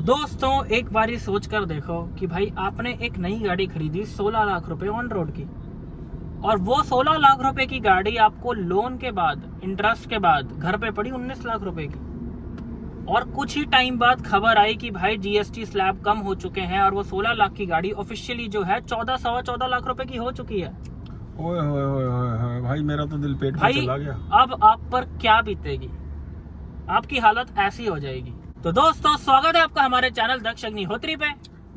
दोस्तों एक बारी सोच कर देखो कि भाई आपने एक नई गाड़ी खरीदी 16 लाख रुपए ऑन रोड की, और वो 16 लाख रुपए की गाड़ी आपको लोन के बाद, इंटरेस्ट के बाद घर पे पड़ी 19 लाख रुपए की। और कुछ ही टाइम बाद खबर आई कि भाई जीएसटी स्लैब कम हो चुके हैं और वो 16 लाख की गाड़ी ऑफिशियली जो है 14 लाख रुपए की हो चुकी है। ओए होए होए होए भाई, मेरा तो दिल पेट में चला गया। अब आप पर क्या बीतेगी, आपकी हालत ऐसी हो जाएगी। तो दोस्तों स्वागत है आपका हमारे चैनल दक्ष अग्निहोत्री पे।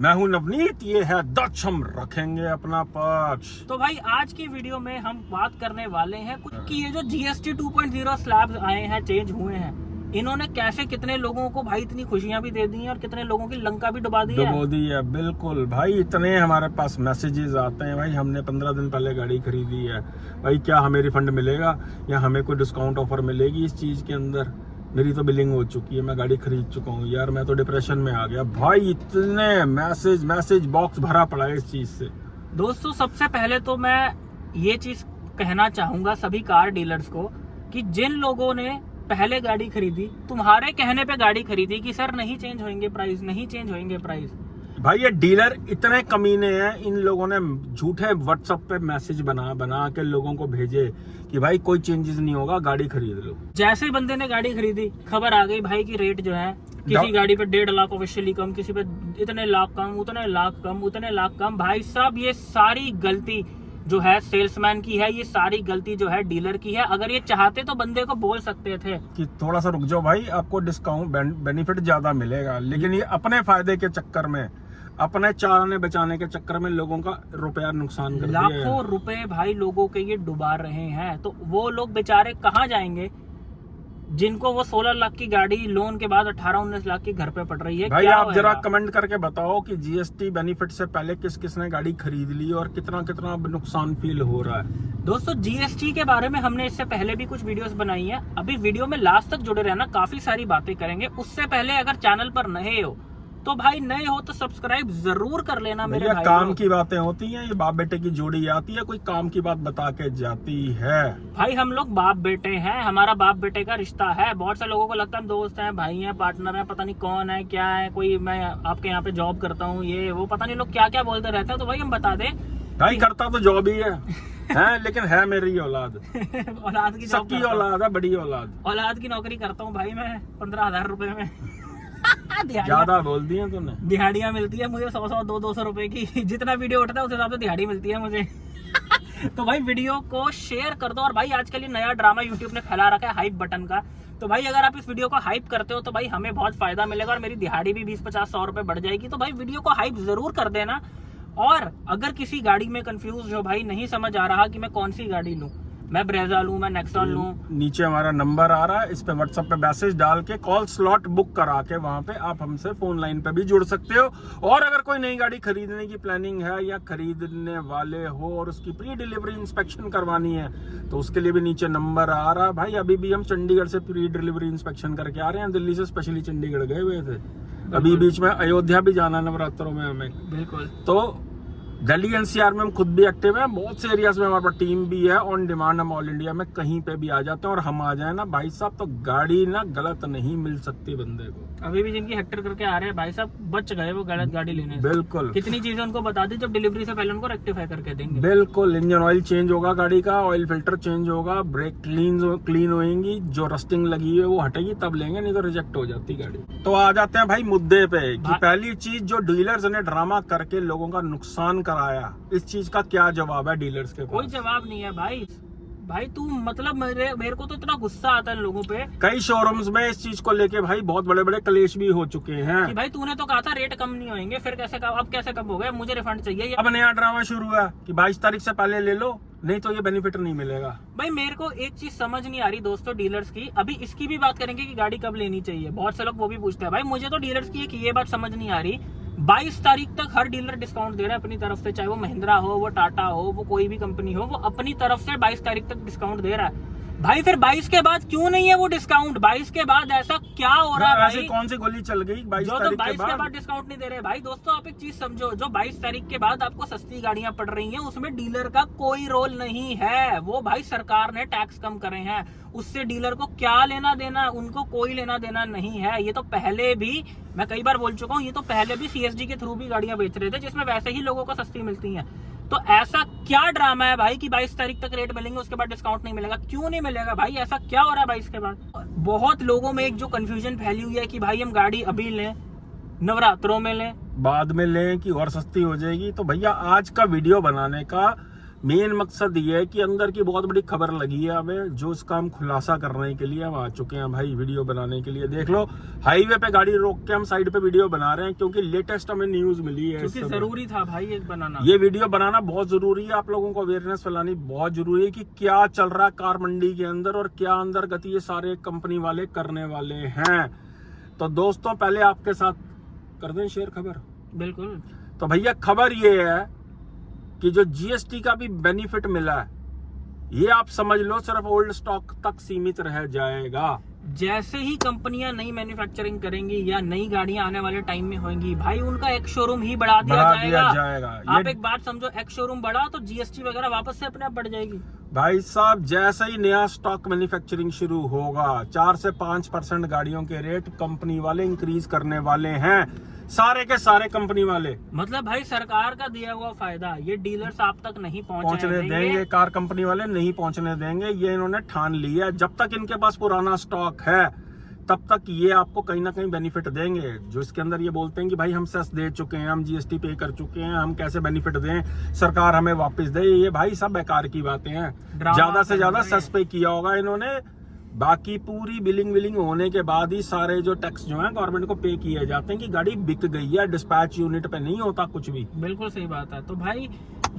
मैं हूं नवनीत, ये है दक्ष, हम रखेंगे अपना पक्ष। तो भाई आज की वीडियो में हम बात करने वाले हैं कि ये जो जीएसटी 2.0 स्लैब्स आए हैं, चेंज हुए हैं, इन्होंने कैसे कितने लोगों को भाई इतनी खुशियां भी दे दी हैं और कितने लोगों की लंका भी डुबा दी है। बिल्कुल भाई, इतने हमारे पास मैसेजेस आते हैं भाई, हमने 15 दिन पहले गाड़ी खरीदी है भाई, क्या हमें रिफंड मिलेगा या हमें कोई डिस्काउंट ऑफर मिलेगी इस चीज के अंदर। मेरी तो बिलिंग हो चुकी है, मैं गाड़ी खरीद चुका हूँ यार, मैं तो डिप्रेशन में आ गया भाई, इतने मैसेज बॉक्स भरा पड़ा है इस चीज से। दोस्तों सबसे पहले तो मैं ये चीज कहना चाहूंगा सभी कार डीलर्स को कि जिन लोगों ने पहले गाड़ी खरीदी, तुम्हारे कहने पे गाड़ी खरीदी कि सर नहीं चेंज होंगे प्राइस, नहीं चेंज होंगे प्राइस, भाई ये डीलर इतने कमीने हैं, इन लोगों ने झूठे व्हाट्सएप पे मैसेज बना के लोगों को भेजे कि भाई कोई चेंजेस नहीं होगा, गाड़ी खरीद लो। जैसे ही बंदे ने गाड़ी खरीदी खबर आ गई भाई की रेट जो है किसी गाड़ी पे 1.5 लाख ऑफिशियली कम, किसी पे इतने लाख कम, उतने लाख कम, उतने लाख कम। भाई साहब ये सारी गलती जो है सेल्समैन की है, ये सारी गलती जो है डीलर की है। अगर ये चाहते तो बंदे को बोल सकते थे कि थोड़ा सा रुक जाओ भाई, आपको डिस्काउंट बेनिफिट ज्यादा मिलेगा, लेकिन ये अपने फायदे के चक्कर में, अपने चाराने बचाने के चक्कर में लोगों का रुपया नुकसान कर दिया है। लाखों रुपए भाई लोगों के ये डुबा रहे हैं। तो वो लोग बेचारे कहाँ जाएंगे जिनको वो 16 लाख की गाड़ी लोन के बाद 18-19 लाख की घर पे पड़ रही है। भाई आप जरा कमेंट करके बताओ कि जीएसटी बेनिफिट से पहले किस किसने गाड़ी खरीद ली और कितना कितना नुकसान फील हो रहा है। दोस्तों जीएसटी के बारे में हमने इससे पहले भी कुछ वीडियोस बनाई है, अभी वीडियो में लास्ट तक जुड़े रहना, काफी सारी बातें करेंगे। उससे पहले अगर चैनल पर नए हो तो भाई नए हो तो सब्सक्राइब जरूर कर लेना मेरे भाई। काम की बातें होती हैं, ये बाप बेटे की जोड़ी आती है, कोई काम की बात बता के जाती है। भाई हम लोग बाप बेटे हैं, हमारा बाप बेटे का रिश्ता है। बहुत से लोगों को लगता है हम दोस्त हैं, भाई हैं, पार्टनर हैं, पता नहीं कौन है क्या है, कोई मैं आपके यहाँ पे जॉब करता हूँ, ये वो पता नहीं लोग क्या क्या बोलते रहते हैं। तो भाई हम बता दें भाई करता तो जॉब ही है लेकिन है मेरी औलाद औलाद की सबकी औलाद है, बड़ी औलाद की नौकरी करता हूँ भाई मैं 15,000 रुपए में ज्यादा बोल दी है तूने। दिहाड़ियाँ मिलती है मुझे 100 200 रुपए की, जितना वीडियो उठता है उस हिसाब से दिहाड़ी मिलती है मुझे। तो भाई वीडियो को शेयर कर दो। और भाई आजकल ये नया ड्रामा यूट्यूब ने फैला रखा है हाइप बटन का, तो भाई अगर आप इस वीडियो को हाइप करते हो तो भाई हमें बहुत फायदा मिलेगा और मेरी दिहाड़ी भी 20-50-100 रुपए बढ़ जाएगी। तो भाई वीडियो को हाइप जरूर कर देना। और अगर किसी गाड़ी में कंफ्यूज हो, भाई नहीं समझ आ रहा कि मैं कौन सी गाड़ी लूं, मैं ब्रेजा लूं, मैं नेक्सॉन लूं, नीचे हमारा नंबर आ रहा है, इस पे व्हाट्सएप पे मैसेज डाल के कॉल स्लॉट बुक करा के वहां पे आप हमसे फोन लाइन पे भी जुड़ सकते हो। और अगर कोई नई गाड़ी खरीदने की प्लानिंग है या खरीदने वाले हो और उसकी प्री डिलीवरी इंस्पेक्शन करवानी है तो उसके लिए भी नीचे नंबर आ रहा है। भाई अभी भी हम चंडीगढ़ से प्री डिलीवरी इंस्पेक्शन करके आ रहे हैं, दिल्ली से स्पेशली चंडीगढ़ गए हुए थे। अभी बीच में अयोध्या भी जाना नवरात्रों में हमें। बिल्कुल। तो दिल्ली एनसीआर में हम खुद भी एक्टिव हैं, बहुत से एरियाज में हमारे पास टीम भी है, ऑन डिमांड हम ऑल इंडिया में कहीं पे भी आ जाते हैं। और हम आ जाए ना भाई साहब तो गाड़ी ना गलत नहीं मिल सकती बंदे को। अभी भी जिनकी हेक्टर करके आ रहे हैं भाई साहब बच गए वो गलत गाड़ी लेने से। बिल्कुल, कितनी चीजें उनको बता दी, जब डिलीवरी से पहले उनको रेक्टिफाई करके देंगे। बिल्कुल, इंजन ऑयल चेंज होगा गाड़ी का, ऑयल फिल्टर चेंज होगा, ब्रेक क्लीन होएंगी, जो रस्टिंग लगी है वो हटेगी तब लेंगे, नहीं तो रिजेक्ट हो जाती गाड़ी। तो आ जाते हैं भाई मुद्दे पे कि पहली चीज जो डीलर्स ने ड्रामा करके लोगों का नुकसान कराया, इस चीज का क्या जवाब है डीलर्स के पास? कोई जवाब नहीं है भाई तू मतलब मेरे को तो इतना गुस्सा आता है लोगों पे। कई शोरूम्स में इस चीज को लेके भाई बहुत बड़े बड़े क्लेश भी हो चुके हैं कि भाई तूने तो कहा था रेट कम नहीं होंगे, फिर कैसे कम, अब कैसे कम हो गए, मुझे रिफंड चाहिए। अब नया ड्रामा शुरू है कि 22 तारीख से पहले ले लो, नहीं तो ये बेनिफिट नहीं मिलेगा। भाई मेरे को एक चीज समझ नहीं आ रही दोस्तों डीलर्स की, अभी इसकी भी बात करेंगे कि गाड़ी कब लेनी चाहिए, बहुत से लोग वो भी पूछते हैं। भाई मुझे तो डीलर्स की ये बात समझ नहीं आ रही, 22 तारीख तक हर डीलर डिस्काउंट दे रहा है अपनी तरफ से, चाहे वो महिंद्रा हो, वो टाटा हो, वो कोई भी कंपनी हो, वो अपनी तरफ से 22 तारीख तक डिस्काउंट दे रहा है। भाई फिर 22 के बाद क्यों नहीं है वो डिस्काउंट? 22 के बाद ऐसा क्या हो रहा है ऐसे भाई? कौन सी गोली चल गई 22 जो तो तारीख 22 के के बाद? बाद डिस्काउंट नहीं दे रहे भाई। दोस्तों आप एक चीज समझो, जो 22 तारीख के बाद आपको सस्ती गाड़ियां पड़ रही हैं उसमें डीलर का कोई रोल नहीं है। वो भाई सरकार ने टैक्स कम करे हैं, उससे डीलर को क्या लेना देना, उनको कोई लेना देना नहीं है। ये तो पहले भी, मैं कई बार बोल चुका हूँ, ये तो पहले भी सीएसडी के थ्रू भी गाड़ियां बेच रहे थे जिसमें वैसे ही लोगों को सस्ती मिलती हैं। तो ऐसा क्या ड्रामा है भाई कि 22 तारीख तक रेट मिलेंगे उसके बाद डिस्काउंट नहीं मिलेगा? क्यों नहीं मिलेगा भाई? ऐसा क्या हो रहा है 22 के बाद? बहुत लोगों में एक जो कंफ्यूजन फैली हुई है कि भाई हम गाड़ी अभी लें, नवरात्रों में लें, बाद में लें कि और सस्ती हो जाएगी। तो भैया आज का वीडियो बनाने का मेन मकसद ये है कि अंदर की बहुत बड़ी खबर लगी है हमें, जो इसका हम खुलासा करने के लिए हम आ चुके हैं भाई वीडियो बनाने के लिए। देख लो हाईवे पे गाड़ी रोक के हम साइड पे वीडियो बना रहे हैं क्योंकि लेटेस्ट हमें न्यूज मिली है। क्योंकि जरूरी था भाई एक बनाना। ये वीडियो बनाना बहुत जरूरी है, आप लोगों को अवेयरनेस फैलानी बहुत जरूरी है कि क्या चल रहा है कार मंडी के अंदर और क्या अंदर गति ये सारे कंपनी वाले करने वाले हैं। तो दोस्तों पहले आपके साथ कर दें शेयर खबर। बिल्कुल। तो भैया खबर ये है कि जो जीएसटी का भी बेनिफिट मिला है, ये आप समझ लो सिर्फ ओल्ड स्टॉक तक सीमित रह जाएगा। जैसे ही कंपनियां नई मैन्युफैक्चरिंग करेंगी या नई गाड़ियां आने वाले टाइम में होंगी भाई, उनका एक शोरूम ही बढ़ा दिया जाएगा। आप एक बात समझो, एक शोरूम बढ़ा तो जीएसटी वगैरह वापस से अपने आप बढ़ जाएगी। भाई साहब जैसे ही नया स्टॉक मैन्युफैक्चरिंग शुरू होगा 4 से 5% गाड़ियों के रेट कंपनी वाले इंक्रीज करने वाले हैं, सारे के सारे कंपनी वाले। मतलब भाई सरकार का दिया हुआ फायदा ये डीलर्स आप तक नहीं पहुंचने देंगे, कार कंपनी वाले नहीं पहुंचने देंगे। ये इन्होंने ठान लिया है, जब तक इनके पास पुराना स्टॉक है तब तक ये आपको कहीं ना कहीं बेनिफिट देंगे। जो इसके अंदर ये बोलते हैं कि भाई हम सेस दे चुके हैं, हम जीएसटी पे कर चुके हैं, हम कैसे बेनिफिट दें, सरकार हमें वापस दे, ये भाई सब बेकार की बातें हैं। ज्यादा से ज्यादा सेस पे किया होगा इन्होंने, बाकी पूरी बिलिंग होने के बाद ही सारे जो टैक्स जो है गवर्नमेंट को पे किए जाते हैं कि गाड़ी बिक गई है। डिस्पैच यूनिट पे नहीं होता कुछ भी। बिल्कुल सही बात है। तो भाई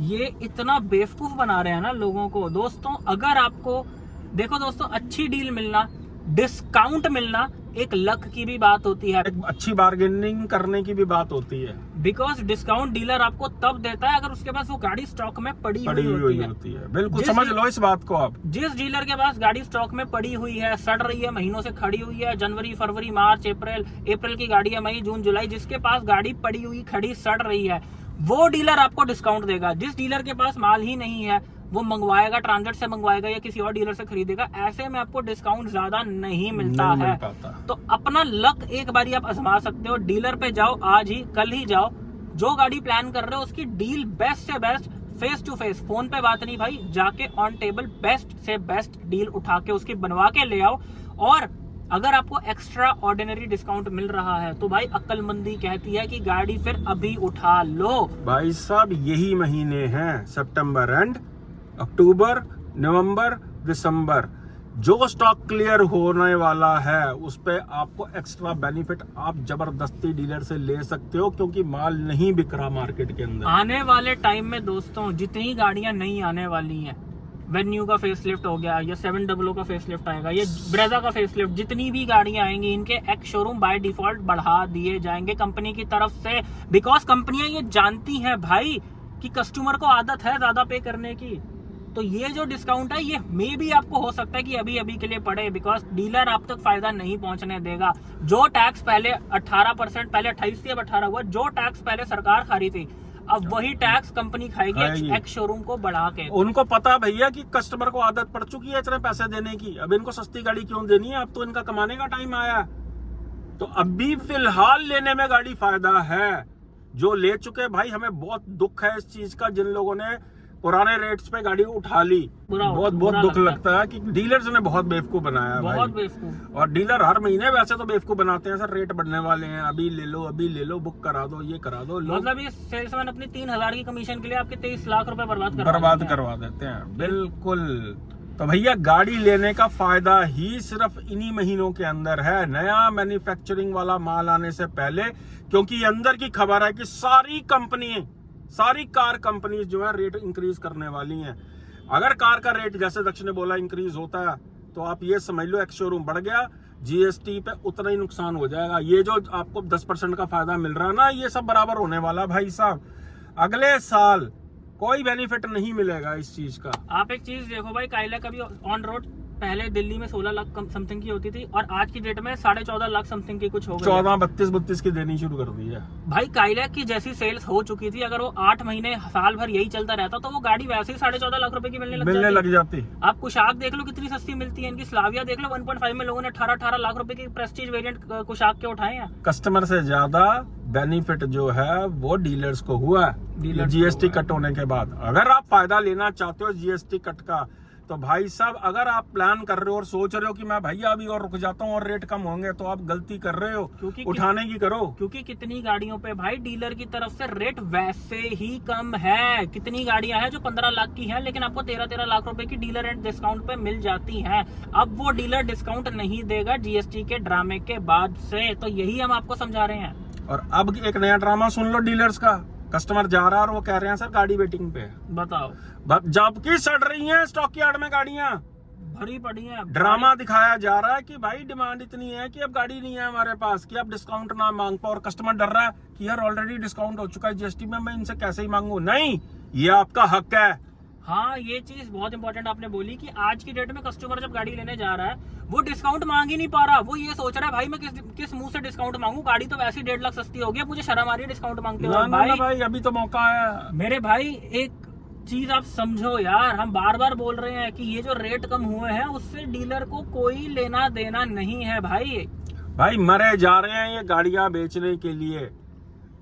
ये इतना बेवकूफ बना रहे हैं ना लोगों को। दोस्तों अगर आपको देखो दोस्तों, अच्छी डील मिलना, डिस्काउंट मिलना एक लक की भी बात होती है, एक अच्छी बार्गेनिंग करने की भी बात होती है। बिकॉज डिस्काउंट डीलर आपको तब देता है अगर उसके पास वो गाड़ी स्टॉक में पड़ी हुई होती है। बिल्कुल समझ लो इस बात को आप। जिस डीलर के पास गाड़ी स्टॉक में पड़ी हुई है, सड़ रही है, महीनों से खड़ी हुई है, जनवरी फरवरी मार्च अप्रैल की गाड़ी है, मई जून जुलाई, जिसके पास गाड़ी पड़ी हुई खड़ी सड़ रही है, वो डीलर आपको डिस्काउंट देगा। जिस डीलर के पास माल ही नहीं है वो मंगवाएगा, ट्रांजिट से मंगवाएगा या किसी और डीलर से खरीदेगा, ऐसे में आपको डिस्काउंट ज्यादा नहीं मिलता है। तो अपना लक एक बारी आप आजमा सकते हो। डीलर पे जाओ, आज ही कल ही जाओ, जो गाड़ी प्लान कर रहे हो उसकी डील बेस्ट से best, face to face, phone पे बात नहीं भाई, जाके ऑन टेबल बेस्ट से बेस्ट डील उठा के उसकी बनवा के ले आओ। और अगर आपको एक्स्ट्रा ऑर्डिनरी डिस्काउंट मिल रहा है तो भाई अक्लमंदी कहती है कि गाड़ी फिर अभी उठा लो। भाई साहब यही महीने हैं सितंबर एंड अक्टूबर, नवंबर, दिसंबर, जो स्टॉक क्लियर होने वाला है उस पे आपको एक्स्ट्रा बेनिफिट आप जबरदस्ती डीलर से ले सकते हो, क्योंकि माल नहीं बिक रहा मार्केट के अंदर। आने वाले टाइम में दोस्तों जितनी गाड़ियां नई आने वाली हैं, वेन्यू का फेसलिफ्ट हो गया या 700 का फेसलिफ्ट आएगा, ये ब्रेजा का फेसलिफ्ट, जितनी भी गाड़ियां आएंगी इनके एक्स शोरूम बाय डिफॉल्ट बढ़ा दिए जाएंगे कंपनी की तरफ से। बिकॉज कंपनियां ये जानती हैं भाई कि कस्टमर को आदत है ज्यादा पे करने की। तो ये जो डिस्काउंट है ये मे भी आपको हो सकता है कि अभी के लिए पड़े, बिकॉज डीलर आप तक फायदा नहीं पहुंचने देगा। जो टैक्स पहले 18%, पहले 28 थी अब 18 हुआ, जो टैक्स पहले सरकार खा रही थी अब वही टैक्स कंपनी खाएगी एक्स शोरूम को बढ़ा के। उनको पता भैया कि कस्टमर को आदत पड़ चुकी है इतने पैसे देने की, अब इनको सस्ती गाड़ी क्यों देनी है, अब तो इनका कमाने का टाइम आया। तो अभी फिलहाल लेने में गाड़ी फायदा है। जो ले चुके भाई, हमें बहुत दुख है इस चीज का, जिन लोगों ने पुराने रेट्स पे गाड़ी उठा ली, बहुत दुख लगता है कि डीलर्स ने बहुत बेवकूफ बनाया, बहुत बेवकूफ। और डीलर हर महीने वैसे तो बेवकूफ बनाते हैं सर, रेट बढ़ने वाले हैं, अभी ले लो, बुक करा दो, ये करा दो। मतलब ये सेल्समैन अपनी 3000 की कमीशन के लिए आपके 23 लाख रुपए बर्बाद करवा देते हैं। बिल्कुल। तो भैया गाड़ी लेने का फायदा ही सिर्फ इन्हीं महीनों के अंदर है, नया मैन्युफैक्चरिंग वाला माल आने से पहले, क्योंकि अंदर की खबर है कि सारी कार कंपनी जो है रेट इंक्रीज करने वाली हैं। अगर कार का रेट जैसे दक्ष ने बोला इंक्रीज होता है तो आप ये समझ लो एक्स शोरूम बढ़ गया, जीएसटी पे उतना ही नुकसान हो जाएगा। ये जो आपको 10% का फायदा मिल रहा है ना, ये सब बराबर होने वाला भाई साहब। अगले साल कोई बेनिफिट नहीं मिलेगा इस चीज का। आप एक चीज देखो भाई, काइला कभी ऑन रोड पहले दिल्ली में 16 लाख समथिंग की होती थी और आज की डेट में 14.5 लाख समथिंग की कुछ हो गई। 14, 32 की देनी शुरू कर दी है भाई काइलैक की जैसी सेल्स हो चुकी थी, अगर वो 8 महीने साल भर यही चलता रहता तो वो गाड़ी वैसे ही 14.5 लाख रुपए की मिलने लग जाती। आप कुशाक देख लो कितनी सस्ती मिलती है, इनकी स्लाविया देख लो 1.5 में लोगों ने 18 लाख रुपए की प्रेस्टीज वेरिएंट कुशाक के उठाए हैं। कस्टमर से ज्यादा बेनिफिट जो है वो डीलर्स को हुआ है जीएसटी कट होने के बाद। अगर आप फायदा लेना चाहते हो जीएसटी कट का तो भाई साहब, अगर आप प्लान कर रहे हो और सोच रहे हो कि मैं भैया अभी और रुक जाता हूँ और रेट कम होंगे, तो आप गलती कर रहे हो, क्योंकि उठाने की करो। क्योंकि कितनी गाड़ियों पे भाई डीलर की तरफ से रेट वैसे ही कम है। कितनी गाड़ियां हैं जो 15 लाख की हैं लेकिन आपको 13 लाख रुपए की डीलर रेट डिस्काउंट पे मिल जाती हैं। अब वो डीलर डिस्काउंट नहीं देगा जीएसटी के ड्रामे के बाद से, तो यही हम आपको समझा रहे हैं। और अब एक नया ड्रामा सुन लो डीलर्स का। कस्टमर जा रहा है और वो कह रहे हैं सर गाड़ी वेटिंग पे है। बताओ, जबकि सड़ रही हैं स्टॉक यार्ड में गाड़ियां भरी पड़ी हैं। ड्रामा दिखाया जा रहा है कि भाई डिमांड इतनी है कि अब गाड़ी नहीं है हमारे पास, कि अब डिस्काउंट ना मांग पाओ। और कस्टमर डर रहा है कि यार ऑलरेडी डिस्काउंट हो चुका है जीएसटी में, मैं इनसे कैसे ही मांगू। नहीं, ये आपका हक है। हाँ, ये चीज बहुत इंपॉर्टेंट आपने बोली कि आज की डेट में कस्टमर जब गाड़ी लेने जा रहा है वो डिस्काउंट मांग ही नहीं पा रहा। वो ये सोच रहा है भाई मैं किस मुंह से डिस्काउंट मांगू, गाड़ी तो वैसे 1.5 लाख सस्ती हो गई, मुझे शर्म आ रही है डिस्काउंट मांगते हुए। भाई अभी तो मौका है मेरे भाई। एक चीज आप समझो यार, हम बार बार बोल रहे हैं कि ये जो रेट कम हुए हैं उससे डीलर को कोई लेना देना नहीं है भाई मरे जा रहे हैं ये गाड़ियां बेचने के लिए,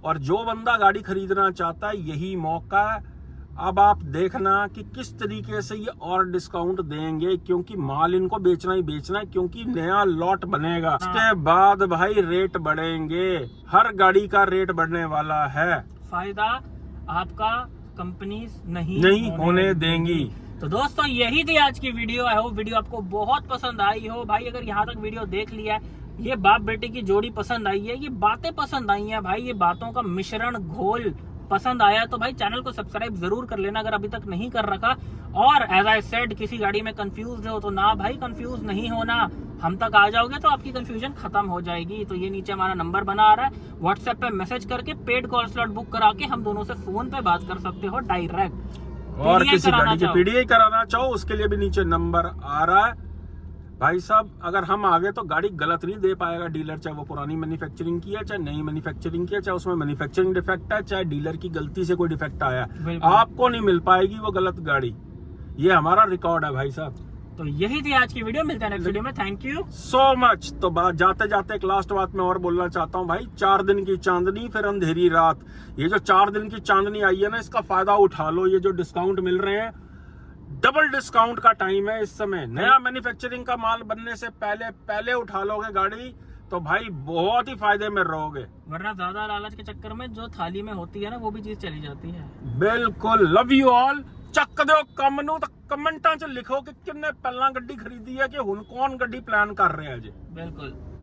और जो बंदा गाड़ी खरीदना चाहता है यही मौका है। अब आप देखना कि किस तरीके से ये और डिस्काउंट देंगे, क्योंकि माल इनको बेचना ही बेचना है, क्योंकि नया लॉट बनेगा। उसके बाद भाई रेट बढ़ेंगे, हर गाड़ी का रेट बढ़ने वाला है। फायदा आपका कंपनीज नहीं होने देंगी। तो दोस्तों यही थी आज की वीडियो। आई होप वीडियो आपको बहुत पसंद आई हो। भाई अगर यहाँ तक वीडियो देख लिया है, ये बाप बेटे की जोड़ी पसंद आई है, ये बातें पसंद आई हैं भाई, ये बातों का मिश्रण घोल पसंद आया तो भाई चैनल को सब्सक्राइब जरूर कर लेना अगर अभी तक नहीं कर रखा। और एज आई सेड, किसी गाड़ी में कंफ्यूज हो तो ना भाई कंफ्यूज नहीं होना, हम तक आ जाओगे तो आपकी कंफ्यूजन खत्म हो जाएगी। तो ये नीचे हमारा नंबर बना आ रहा है, व्हाट्सएप पे मैसेज करके पेड कॉल स्लॉट बुक करा के हम दोनों से फोन पे बात कर सकते हो डायरेक्ट। और किसी गाड़ी की पीडीआई कराना चाहो उसके लिए भी नीचे नंबर आ रहा है। भाई साहब अगर हम आगे तो गाड़ी गलत नहीं दे पाएगा डीलर, चाहे वो पुरानी मैन्युफैक्चरिंग की है चाहे नई मैन्युफैक्चरिंग की है, चाहे उसमें मैन्युफैक्चरिंग डिफेक्ट है चाहे डीलर की गलती से कोई डिफेक्ट आया, आपको नहीं मिल पाएगी वो गलत गाड़ी। ये हमारा रिकॉर्ड है भाई साहब। तो यही थी आज की वीडियो, मिलते हैं नेक्स्ट वीडियो में। Thank you so much. तो जाते जाते एक लास्ट बात मैं और बोलना चाहता हूँ भाई, 4 दिन की चांदनी फिर अंधेरी रात। ये जो 4 दिन की चांदनी आई है ना, इसका फायदा उठा लो। ये जो डिस्काउंट मिल रहे हैं, डबल डिस्काउंट का टाइम है इस समय। नया मैन्युफैक्चरिंग का माल बनने से पहले उठा लोगे गाड़ी तो भाई बहुत ही फायदे में रहोगे, वरना ज्यादा लालच के चक्कर में जो थाली में होती है ना वो भी चीज चली जाती है। बिल्कुल। Love you all. ਚੱਕ ਦਿਓ ਕੰਮ ਨੂੰ ਤਾਂ ਕਮੈਂਟਾਂ 'ਚ ਲਿਖੋ ਕਿ ਕਿੰਨੇ ਪਹਿਲਾਂ ਗੱਡੀ ਖਰੀਦੀ ਹੈ ਕਿ ਹੁਣ ਕੌਣ ਗੱਡੀ ਪਲਾਨ ਕਰ ਰਿਹਾ ਜੀ। ਬਿਲਕੁਲ।